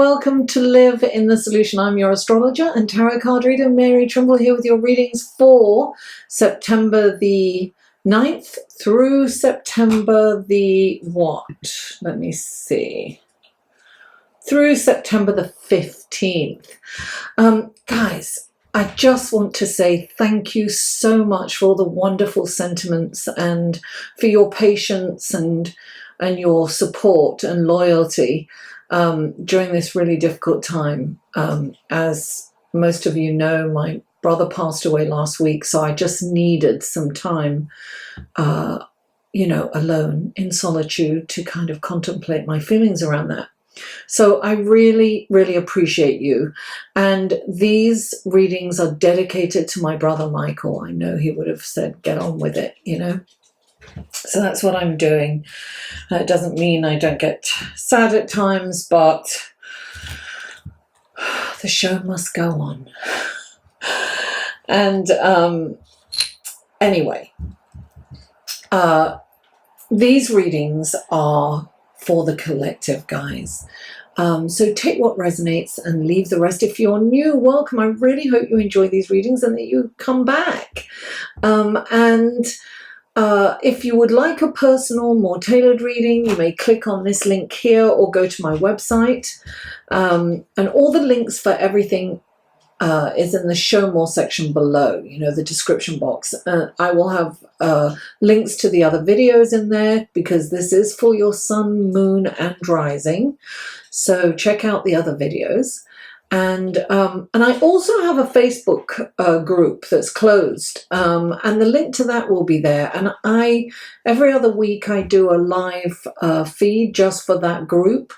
welcome to Live in the Solution. I'm your astrologer and tarot card reader, Mary Trimble, here with your readings for September the 9th through September the Let me see. Through September the 15th. Guys, I just want to say thank you so much for all the wonderful sentiments and for your patience and your support and loyalty during this really difficult time. As most of you know, my brother passed away last week, so I just needed some time, alone in solitude to kind of contemplate my feelings around that. So I really, really appreciate you. And these readings are dedicated to my brother Michael. I know he would have said, get on with it, So that's what I'm doing. It doesn't mean I don't get sad at times, but the show must go on. And anyway, these readings are for the collective, guys. So take what resonates and leave the rest. If you're new, welcome. I really hope you enjoy these readings and that you come back. If you would like a personal, more tailored reading, you may click on this link here or go to my website. And all the links for everything is in the show more section below, the description box. I will have links to the other videos in there because this is for your sun, moon and rising. So check out the other videos. And I also have a Facebook group that's closed, and the link to that will be there. And every other week I do a live feed just for that group,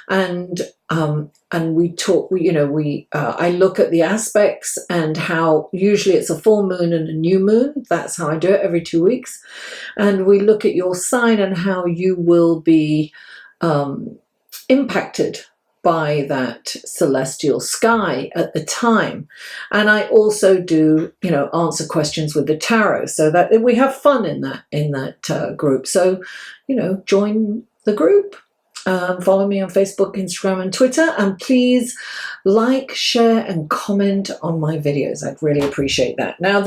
and we talk. I look at the aspects and how usually it's a full moon and a new moon. That's how I do it every 2 weeks, and we look at your sign and how you will be impacted by that celestial sky at the time. And I also do, answer questions with the tarot, so that we have fun in that group. So, join the group. Follow me on Facebook, Instagram and Twitter, and please like, share and comment on my videos. I'd really appreciate that. Now my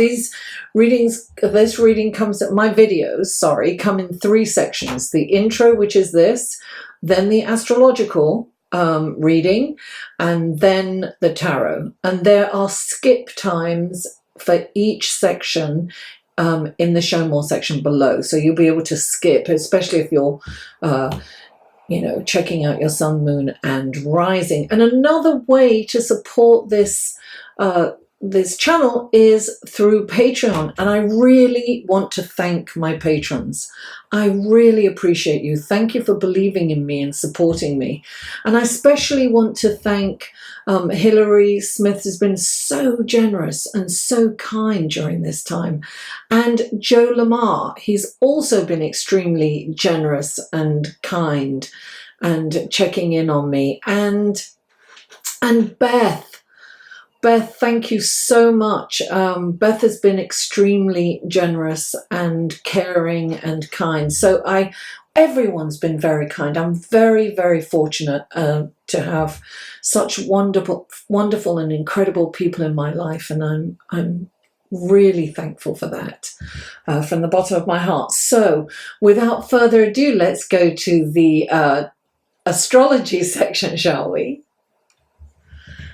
videos come in 3 sections: the intro, which is this, then the astrological reading, and then the tarot. And there are skip times for each section in the show more section below, so you'll be able to skip, especially if you're checking out your sun, moon and rising. And another way to support this channel is through Patreon, and I really want to thank my patrons. I really appreciate you. Thank you for believing in me and supporting me. And I especially want to thank Hilary Smith, has been so generous and so kind during this time, and Joe Lamar. He's also been extremely generous and kind and checking in on me, and Beth, thank you so much. Beth has been extremely generous and caring and kind. So everyone's been very kind. I'm very, very fortunate to have such wonderful and incredible people in my life, and I'm really thankful for that from the bottom of my heart. So without further ado, let's go to the astrology section, shall we?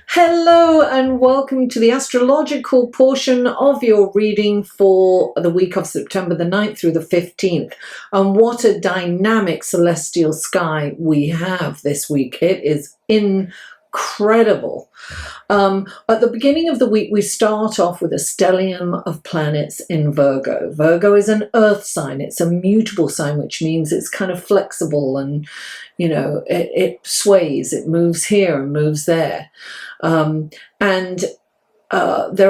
Hello and welcome to the astrological portion of your reading for the week of September the 9th through the 15th. And what a dynamic celestial sky we have this week. It is incredible. At the beginning of the week, we start off with a stellium of planets in Virgo. Virgo is an earth sign. It's a mutable sign, which means it's kind of flexible and, it sways, it moves here and moves there. There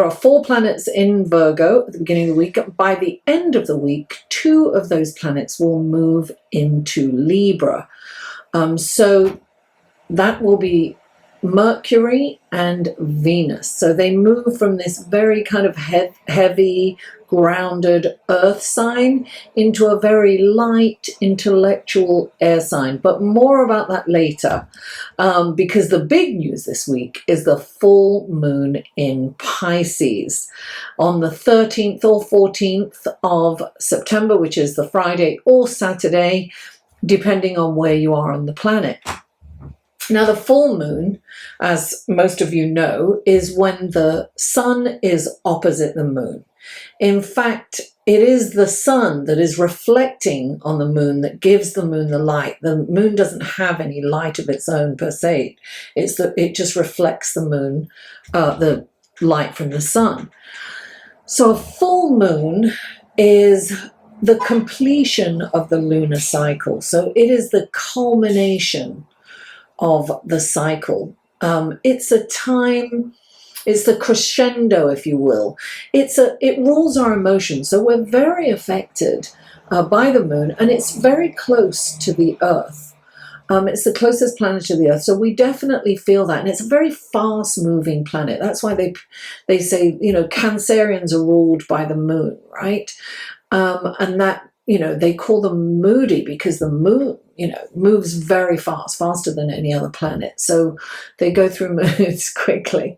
are 4 planets in Virgo at the beginning of the week. By the end of the week, 2 of those planets will move into Libra. So that will be Mercury and Venus. So they move from this very kind of heavy, grounded earth sign into a very light intellectual air sign. But more about that later, because the big news this week is the full moon in Pisces on the 13th or 14th of September, which is the Friday or Saturday, depending on where you are on the planet. Now, the full moon, as most of you know, is when the sun is opposite the moon. In fact, it is the sun that is reflecting on the moon that gives the moon the light. The moon doesn't have any light of its own per se. It just reflects the moon, the light from the sun. So a full moon is the completion of the lunar cycle. So it is the culmination of the cycle. It's a time, it's the crescendo, if you will. It rules our emotions. So we're very affected by the moon, and it's very close to the Earth. It's the closest planet to the Earth, so we definitely feel that. And it's a very fast-moving planet. That's why they say, Cancerians are ruled by the moon, right? And that, they call them moody because the moon, moves very fast, faster than any other planet. So they go through moods quickly.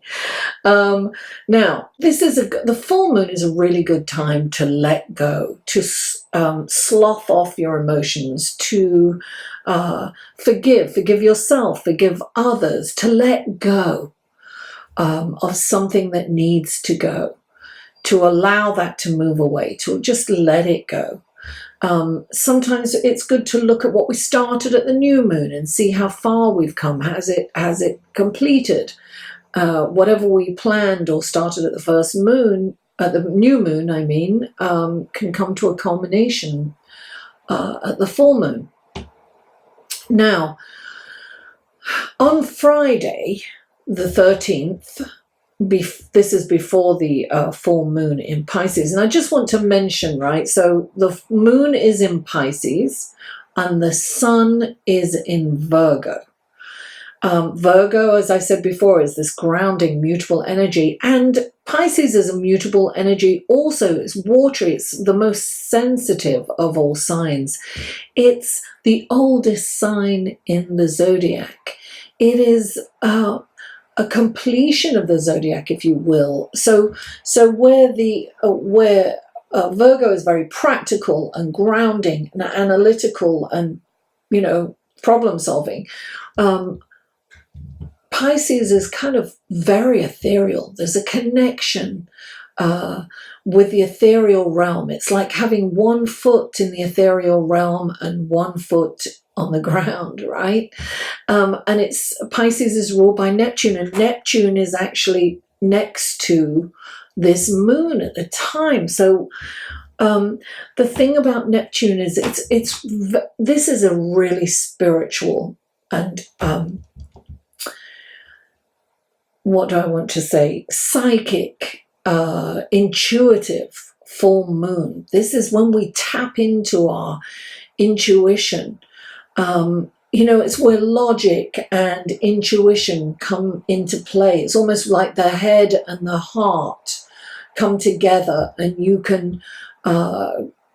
Now, the full moon is a really good time to let go, to slough off your emotions, to forgive yourself, forgive others, to let go of something that needs to go, to allow that to move away, to just let it go. Sometimes it's good to look at what we started at the new moon and see how far we've come. Has it completed? Whatever we planned or started at the first moon, at the new moon, I mean, can come to a culmination at the full moon. Now, on Friday, the 13th, this is before the full moon in Pisces. And I just want to mention, right, so the moon is in Pisces and the sun is in Virgo. Virgo, as I said before, is this grounding, mutable energy. And Pisces is a mutable energy also. It's watery. It's the most sensitive of all signs. It's the oldest sign in the zodiac. It is a completion of the zodiac, if you will. So where Virgo is very practical and grounding and analytical and problem solving, Pisces is kind of very ethereal. There's a connection with the ethereal realm. It's like having one foot in the ethereal realm and one foot on the ground, right? And Pisces is ruled by Neptune, and Neptune is actually next to this moon at the time. So the thing about Neptune is this is a really spiritual and what do I want to say? Psychic, intuitive full moon. This is when we tap into our intuition. It's where logic and intuition come into play. It's almost like the head and the heart come together, and you can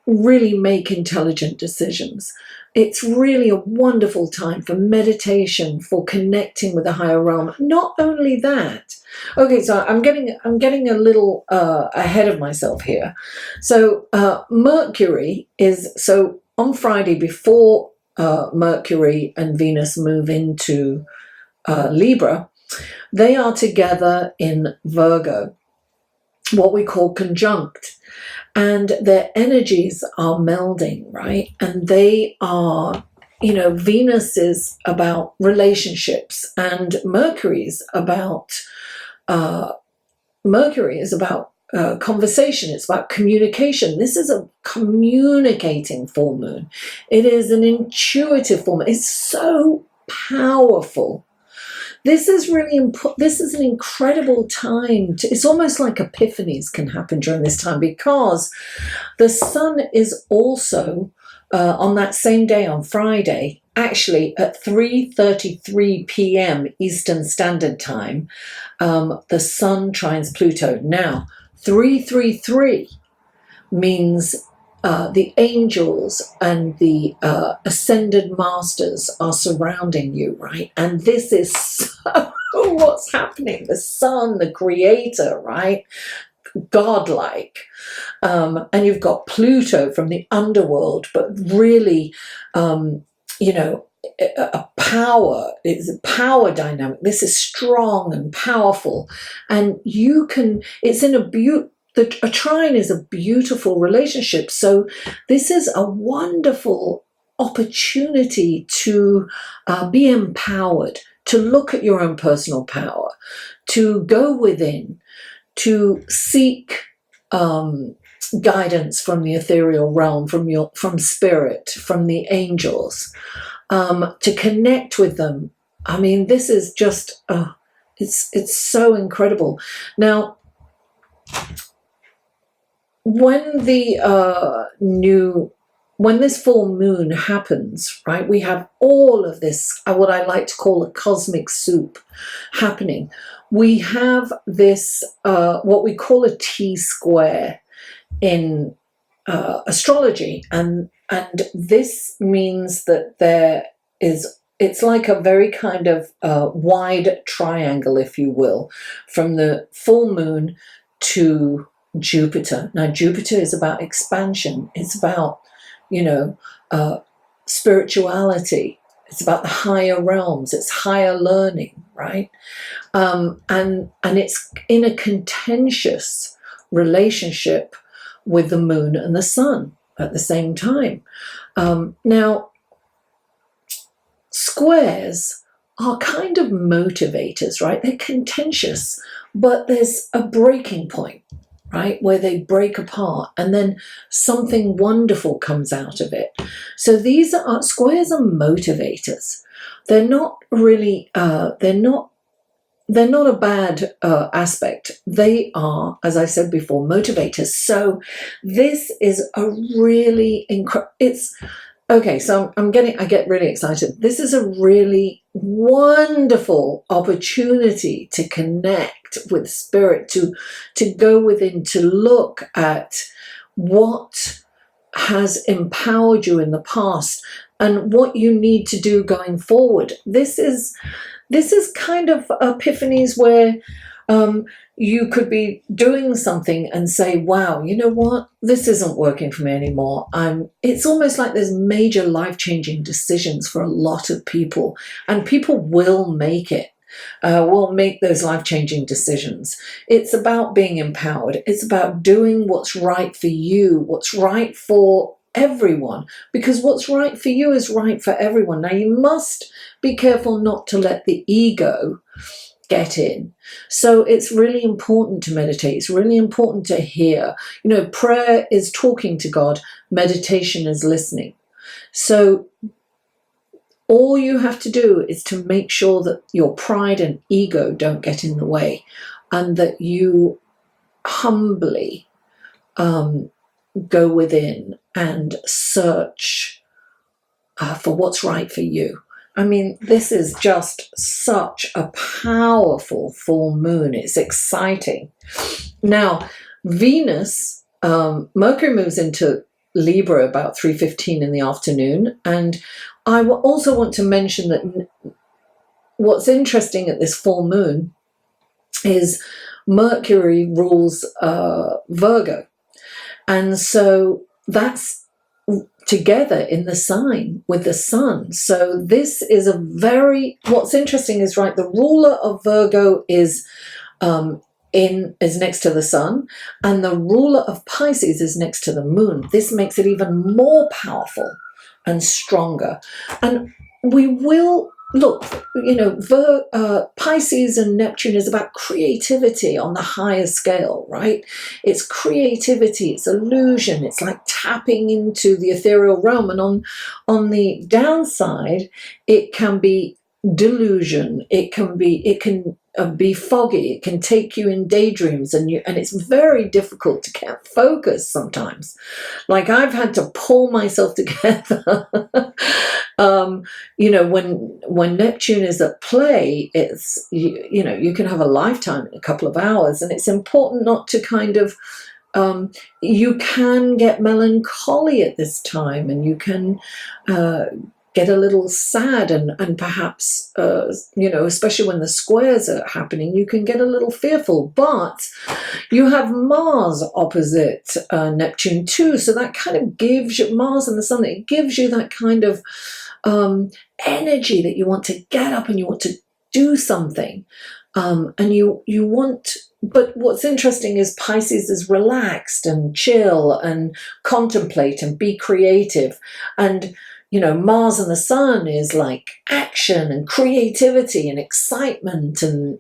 really make intelligent decisions. It's really a wonderful time for meditation, for connecting with the higher realm. Not only that, okay, so I'm getting a little ahead of myself here. So Mercury so on Friday before Mercury and Venus move into Libra, they are together in Virgo, what we call conjunct. And their energies are melding, right? And they are, Venus is about relationships, and Mercury is about conversation. It's about communication. This is a communicating full moon. It is an intuitive full moon. It's so powerful. This is really important. This is an incredible time. It's almost like epiphanies can happen during this time, because the sun is also on that same day, on Friday, actually at 3:33 p.m. Eastern Standard Time, the sun trines Pluto. Now, 333, means the angels and the ascended masters are surrounding you, right? And this is so what's happening. The sun, the creator, right? Godlike. And you've got Pluto from the underworld, but really, a power. It's a power dynamic. This is strong and powerful. And it's in a trine is a beautiful relationship. So this is a wonderful opportunity to be empowered, to look at your own personal power, to go within, to seek guidance from the ethereal realm, from spirit, from the angels, to connect with them. I mean, this is just it's so incredible. Now, when when this full moon happens, right, we have all of this, what I like to call a cosmic soup happening. We have this, what we call a T-square in astrology, and this means that it's like a very kind of wide triangle, if you will, from the full moon to Jupiter. Now, Jupiter is about expansion. It's about, spirituality. It's about the higher realms. It's higher learning, right? And it's in a contentious relationship with the moon and the sun at the same time. Now, squares are kind of motivators, right? They're contentious, but there's a breaking point, right, where they break apart, and then something wonderful comes out of it. So squares are motivators. They're not really, they're not a bad aspect. They are, as I said before, motivators. So this is a really okay, so I get really excited. This is a really wonderful opportunity to connect with spirit, to go within, to look at what has empowered you in the past and what you need to do going forward. This is kind of epiphanies where you could be doing something and say, wow, you know what? This isn't working for me anymore. It's almost like there's major life-changing decisions for a lot of people, and people will make it. Will make those life-changing decisions. It's about being empowered. It's about doing what's right for you, what's right for everyone, because what's right for you is right for everyone. Now, you must be careful not to let the ego get in. So it's really important to meditate. It's really important to hear. Prayer is talking to God. Meditation is listening. So all you have to do is to make sure that your pride and ego don't get in the way, and that you humbly go within and search for what's right for you. I mean, this is just such a powerful full moon. It's exciting. Now, Venus, Mercury moves into Libra about 3:15 in the afternoon. And I also want to mention that what's interesting at this full moon is Mercury rules Virgo. And so that's together in the sign with the sun. So this is what's interesting is, right, the ruler of Virgo is next to the sun, and the ruler of Pisces is next to the moon. This makes it even more powerful and stronger. And we will look, Pisces and Neptune is about creativity on the higher scale, right? It's creativity, it's illusion, it's like tapping into the ethereal realm. And on the downside, it can be delusion, it can be foggy, it can take you in daydreams, and it's very difficult to get focused sometimes. Like, I've had to pull myself together. When Neptune is at play, it's you can have a lifetime in a couple of hours, and it's important not to kind of you can get melancholy at this time, and you can get a little sad, and perhaps, especially when the squares are happening, you can get a little fearful. But you have Mars opposite Neptune too, so that kind of gives you, Mars and the Sun, it gives you that kind of energy that you want to get up and you want to do something, and you want. But what's interesting is Pisces is relaxed and chill and contemplate and be creative, and Mars and the Sun is like action and creativity and excitement and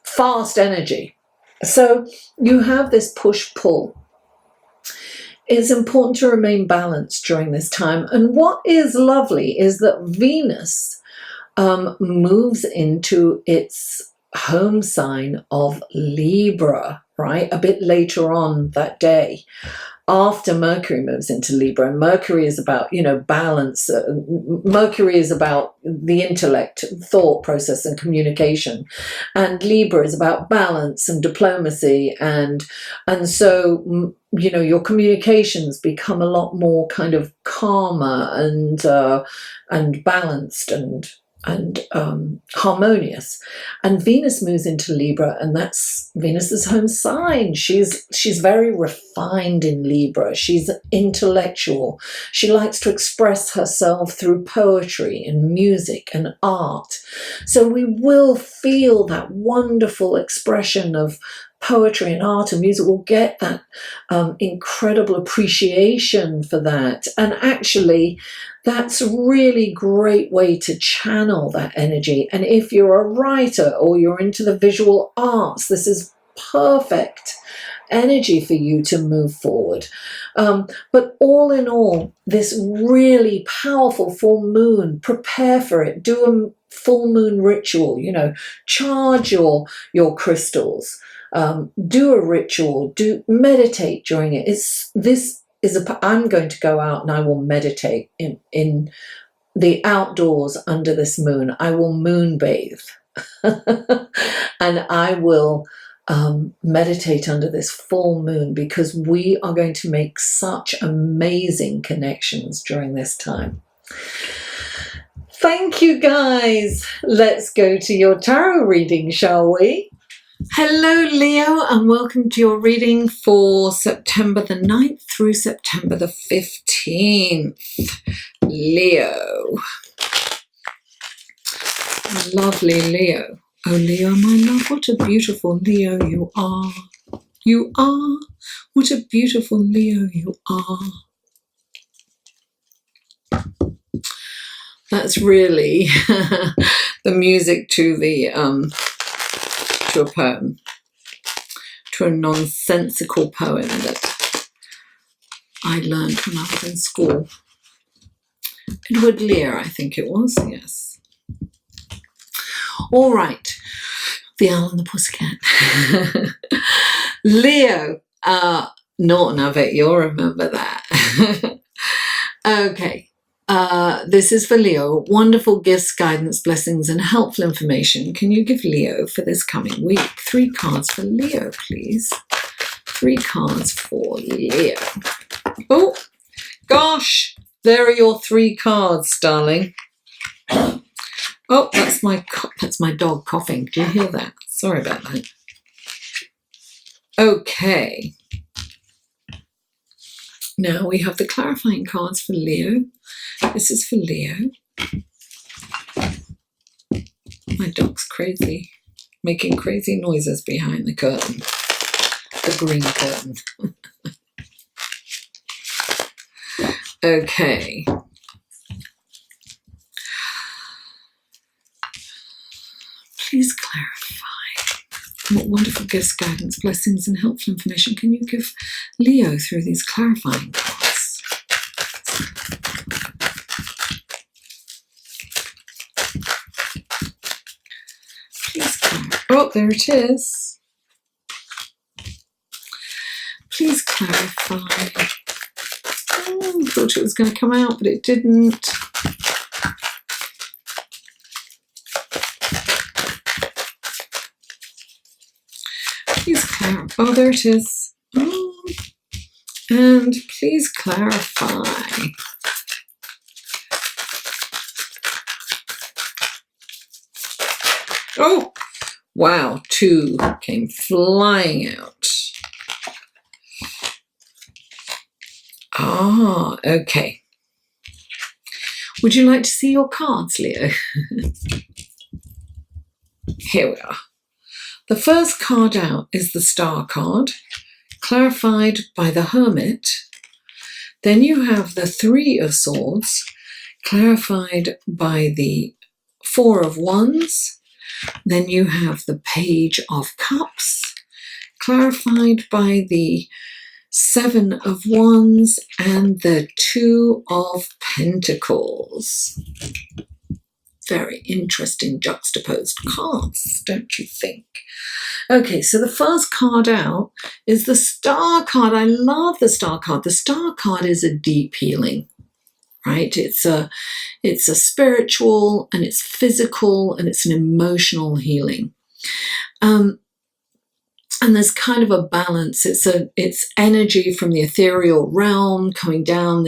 fast energy. So you have this push-pull. It's important to remain balanced during this time. And what is lovely is that Venus moves into its home sign of Libra, right? A bit later on that day, after Mercury moves into Libra. And Mercury is about, balance. Mercury is about the intellect, thought process, and communication. And Libra is about balance and diplomacy. And so, your communications become a lot more kind of calmer and balanced and harmonious. And Venus moves into Libra, and that's Venus's home sign. She's very refined in Libra. She's intellectual. She likes to express herself through poetry and music and art. So we will feel that wonderful expression of poetry and art and music. Will get that incredible appreciation for that. And actually, that's a really great way to channel that energy. And if you're a writer or you're into the visual arts, this is perfect energy for you to move forward. But all in all, this really powerful full moon, prepare for it. Do a full moon ritual, charge your crystals. Do a ritual, meditate during it. I'm going to go out and I will meditate in the outdoors under this moon. I will moon bathe and I will meditate under this full moon, because we are going to make such amazing connections during this time. Thank you, guys. Let's go to your tarot reading, shall we? Hello, Leo, and welcome to your reading for September the 9th through September the 15th. Leo. Lovely Leo. Oh, Leo, my love, what a beautiful Leo you are. You are. What a beautiful Leo you are. That's really the music to a poem, to a nonsensical poem that I learned when I was in school. Edward Lear, I think it was, yes. All right, The Owl and the Pussycat. Leo, Norton, I bet you'll remember that. Okay. This is for Leo. Wonderful gifts, guidance, blessings, and helpful information can you give Leo for this coming week? 3 cards for Leo, please. 3 cards for Leo. Oh, gosh. There are your 3 cards, darling. Oh, that's my dog coughing. Do you hear that? Sorry about that. Okay. Now we have the clarifying cards for Leo. This is for Leo. My dog's crazy, making crazy noises behind the curtain, the green curtain. Okay. Please clarify. What wonderful gifts, guidance, blessings, and helpful information can you give Leo through these clarifying cards? Oh, there it is. Please clarify. Oh, I thought it was going to come out, but it didn't. please clarify. Oh, there it is. Oh, and please clarify. Oh, wow, 2 came flying out. Ah, okay. Would you like to see your cards, Leo? Here we are. The first card out is the Star card, clarified by the Hermit. Then you have the 3 of Swords, clarified by the 4 of Wands. Then you have the Page of Cups, clarified by the 7 of Wands and the 2 of Pentacles. Very interesting juxtaposed cards, don't you think? Okay, so the first card out is the Star card. I love the Star card. The Star card is a deep healing, right? It's a spiritual, and it's physical, and it's an emotional healing. And there's kind of a balance. It's energy from the ethereal realm coming down. And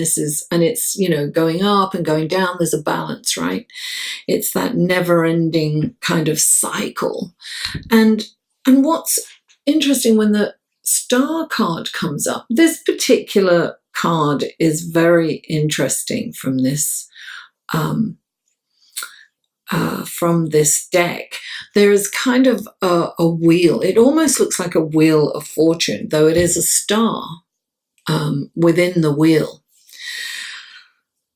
it's, going up and going down. There's a balance, right? It's that never-ending kind of cycle. And what's interesting, when the Star card comes up, this particular card is very interesting from this deck. There is kind of a wheel. It almost looks like a wheel of fortune, though it is a star within the wheel.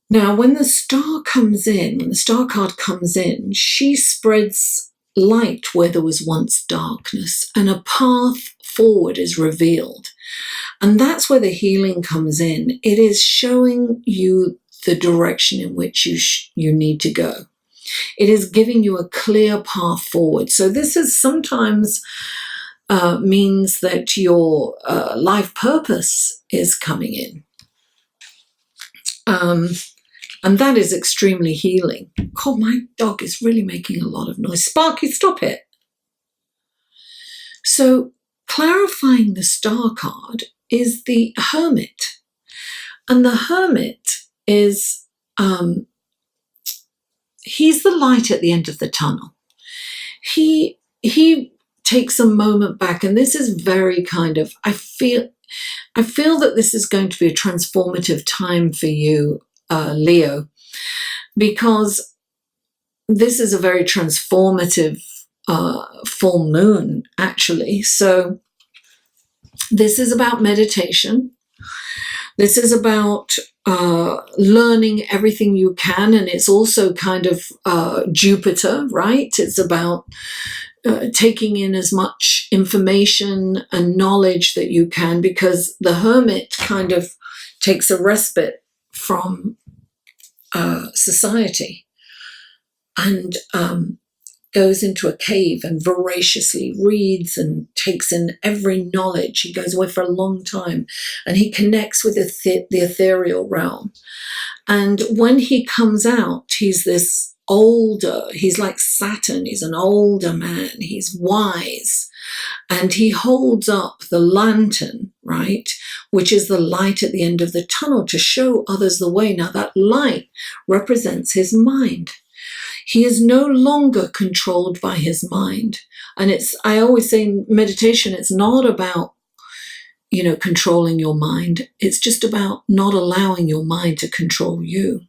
Now, when the Star comes in, when the Star card comes in, she spreads light where there was once darkness, and a path forward is revealed. And that's where the healing comes in. It is showing you the direction in which you need to go. It is giving you a clear path forward. So this is sometimes means that your life purpose is coming in. And that is extremely healing. God, my dog is really making a lot of noise. Sparky, stop it. So clarifying the Star card is the Hermit. And the Hermit is... he's the light at the end of the tunnel. He takes a moment back, and this is very kind of, I feel that this is going to be a transformative time for you, Leo, because this is a very transformative full moon, actually. So this is about meditation. This is about learning everything you can, and it's also kind of Jupiter, right? It's about taking in as much information and knowledge that you can, because the Hermit kind of takes a respite from society and goes into a cave and voraciously reads and takes in every knowledge. He goes away for a long time, and he connects with the ethereal realm. And when he comes out, he's he's like Saturn. He's an older man. He's wise. And he holds up the lantern, right, which is the light at the end of the tunnel, to show others the way. Now, that light represents his mind. He is no longer controlled by his mind. And I always say in meditation, it's not about, controlling your mind. It's just about not allowing your mind to control you.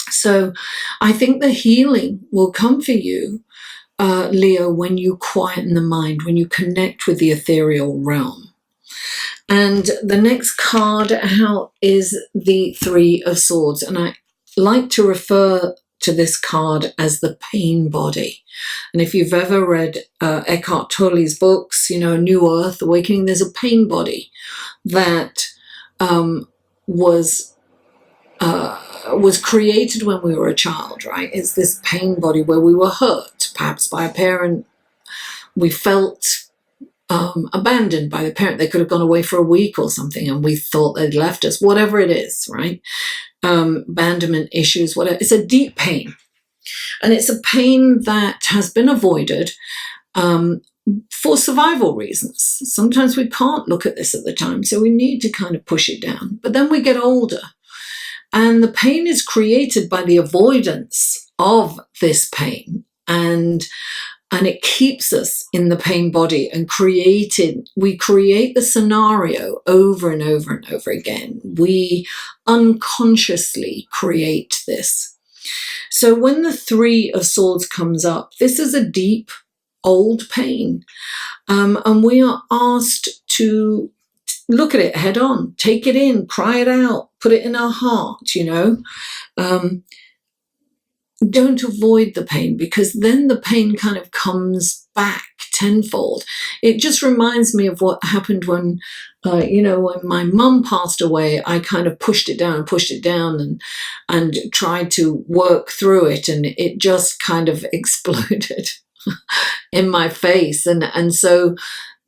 So I think the healing will come for you, Leo, when you quieten the mind, when you connect with the ethereal realm. And the next card out is the 3 of Swords. And I like to refer to this card as the pain body. And if you've ever read Eckhart Tolle's books, New Earth, Awakening, there's a pain body that was created when we were a child, right? It's this pain body where we were hurt, perhaps by a parent. We felt abandoned by the parent. They could have gone away for a week or something, and we thought they'd left us, whatever it is, right? Abandonment issues, whatever. It's a deep pain. And it's a pain that has been avoided for survival reasons. Sometimes we can't look at this at the time, so we need to kind of push it down. But then we get older, and the pain is created by the avoidance of this pain, and it keeps us in the pain body, and we create the scenario over and over and over again. We unconsciously create this. So when the Three of Swords comes up, this is a deep, old pain, and we are asked to look at it head on, take it in, cry it out, put it in our heart, Don't avoid the pain, because then the pain kind of comes back tenfold. It just reminds me of what happened when, when my mum passed away. I kind of pushed it down and tried to work through it, and it just kind of exploded in my face. And so,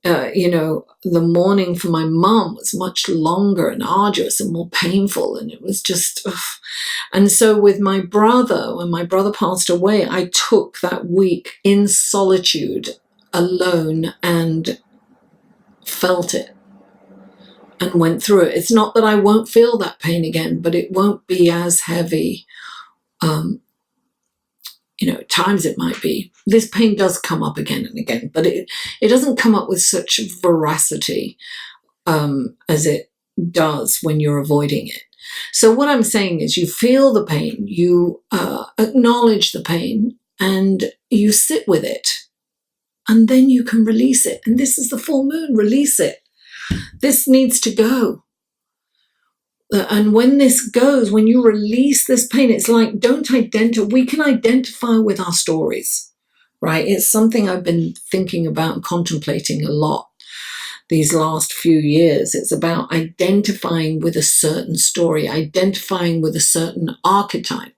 the mourning for my mum was much longer and arduous and more painful, and it was just, ugh. And so with my brother, when my brother passed away, I took that week in solitude, alone, and felt it and went through it. It's not that I won't feel that pain again, but it won't be as heavy. At times it might be. This pain does come up again and again, but it doesn't come up with such veracity as it does when you're avoiding it. So what I'm saying is, you feel the pain, you acknowledge the pain, and you sit with it, and then you can release it. And this is the full moon, release it. This needs to go. And when this goes, when you release this pain, it's like, we can identify with our stories, right? It's something I've been thinking about and contemplating a lot these last few years. It's about identifying with a certain story, identifying with a certain archetype,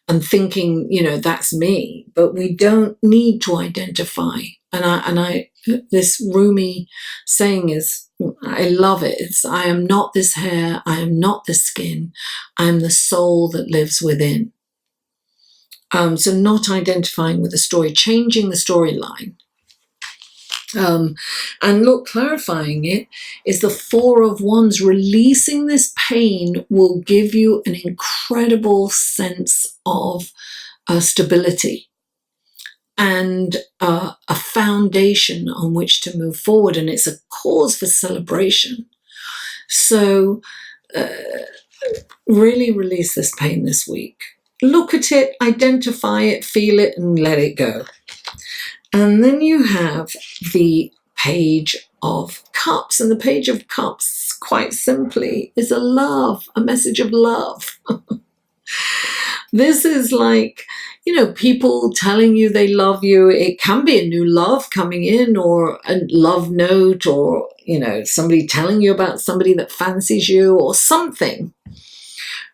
and thinking, that's me. But we don't need to identify. And this Rumi saying is, I love it. It's, I am not this hair, I am not the skin, I am the soul that lives within. So not identifying with the story, changing the storyline. And look, clarifying it is the Four of Wands. Releasing this pain will give you an incredible sense of stability and a foundation on which to move forward. And it's a cause for celebration. So really release this pain this week. Look at it, identify it, feel it, and let it go. And then you have the Page of Cups. And the Page of Cups, quite simply, is a message of love. This is like, people telling you they love you. It can be a new love coming in, or a love note, or, somebody telling you about somebody that fancies you, or something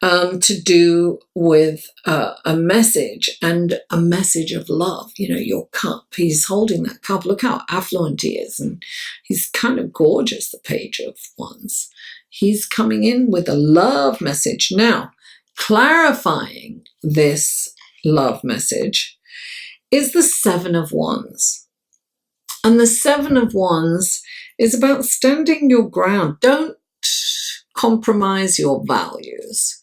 to do with a message, and a message of love. Your cup, he's holding that cup. Look how affluent he is, and he's kind of gorgeous, the Page of Wands. He's coming in with a love message. Now, clarifying this love message is the Seven of Wands. And the Seven of Wands is about standing your ground. Don't compromise your values.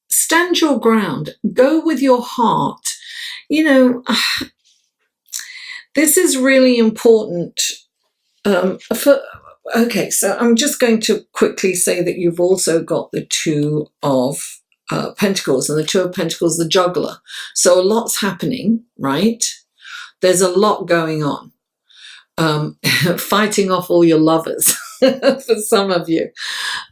Stand your ground. Go with your heart. This is really important. Okay, so I'm just going to quickly say that you've also got the Two of Pentacles, and the Two of Pentacles, the juggler. So a lot's happening, right? There's a lot going on. Fighting off all your lovers for some of you.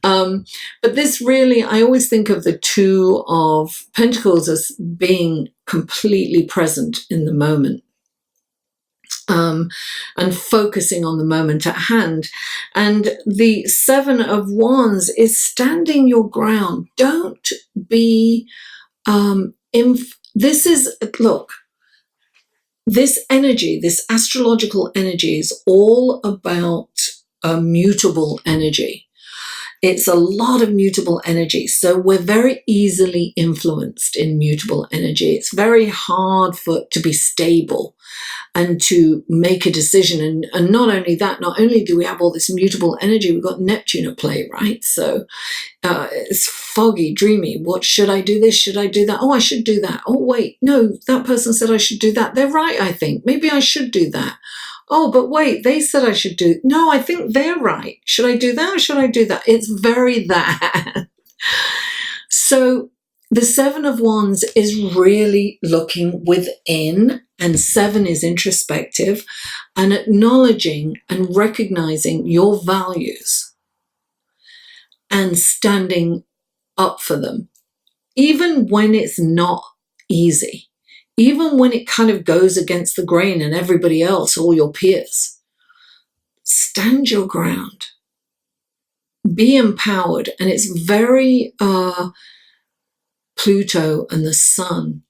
But this really, I always think of the Two of Pentacles as being completely present in the moment. And focusing on the moment at hand. And the Seven of Wands is standing your ground. Don't be, this energy, this astrological energy, is all about a mutable energy. It's a lot of mutable energy. So we're very easily influenced in mutable energy. It's very hard to be stable and to make a decision. And not only that, not only do we have all this mutable energy, we've got Neptune at play, right? So it's foggy, dreamy. What should I do this? Should I do that? Oh, I should do that. Oh, wait, no, that person said I should do that. They're right, I think. Maybe I should do that. Oh, but wait, they said I should do. No, I think they're right. Should I do that or should I do that? It's very that. So the Seven of Wands is really looking within, and 7 is introspective and acknowledging and recognizing your values and standing up for them, even when it's not easy, even when it kind of goes against the grain and everybody else, all your peers. Stand your ground. Be empowered. And it's very Pluto and the sun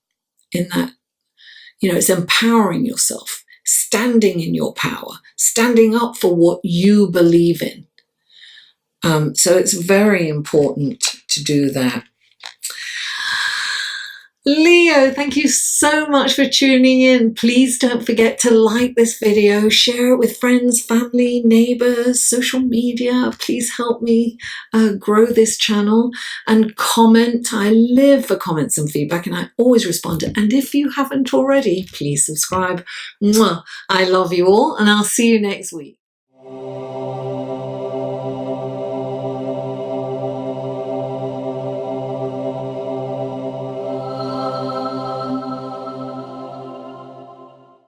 in that, it's empowering yourself, standing in your power, standing up for what you believe in. So it's very important to do that. Leo, thank you so much for tuning in. Please don't forget to like this video, share it with friends, family, neighbors, social media. Please help me grow this channel, and comment. I live for comments and feedback, and I always respond. And if you haven't already, please subscribe. Mwah. I love you all, and I'll see you next week.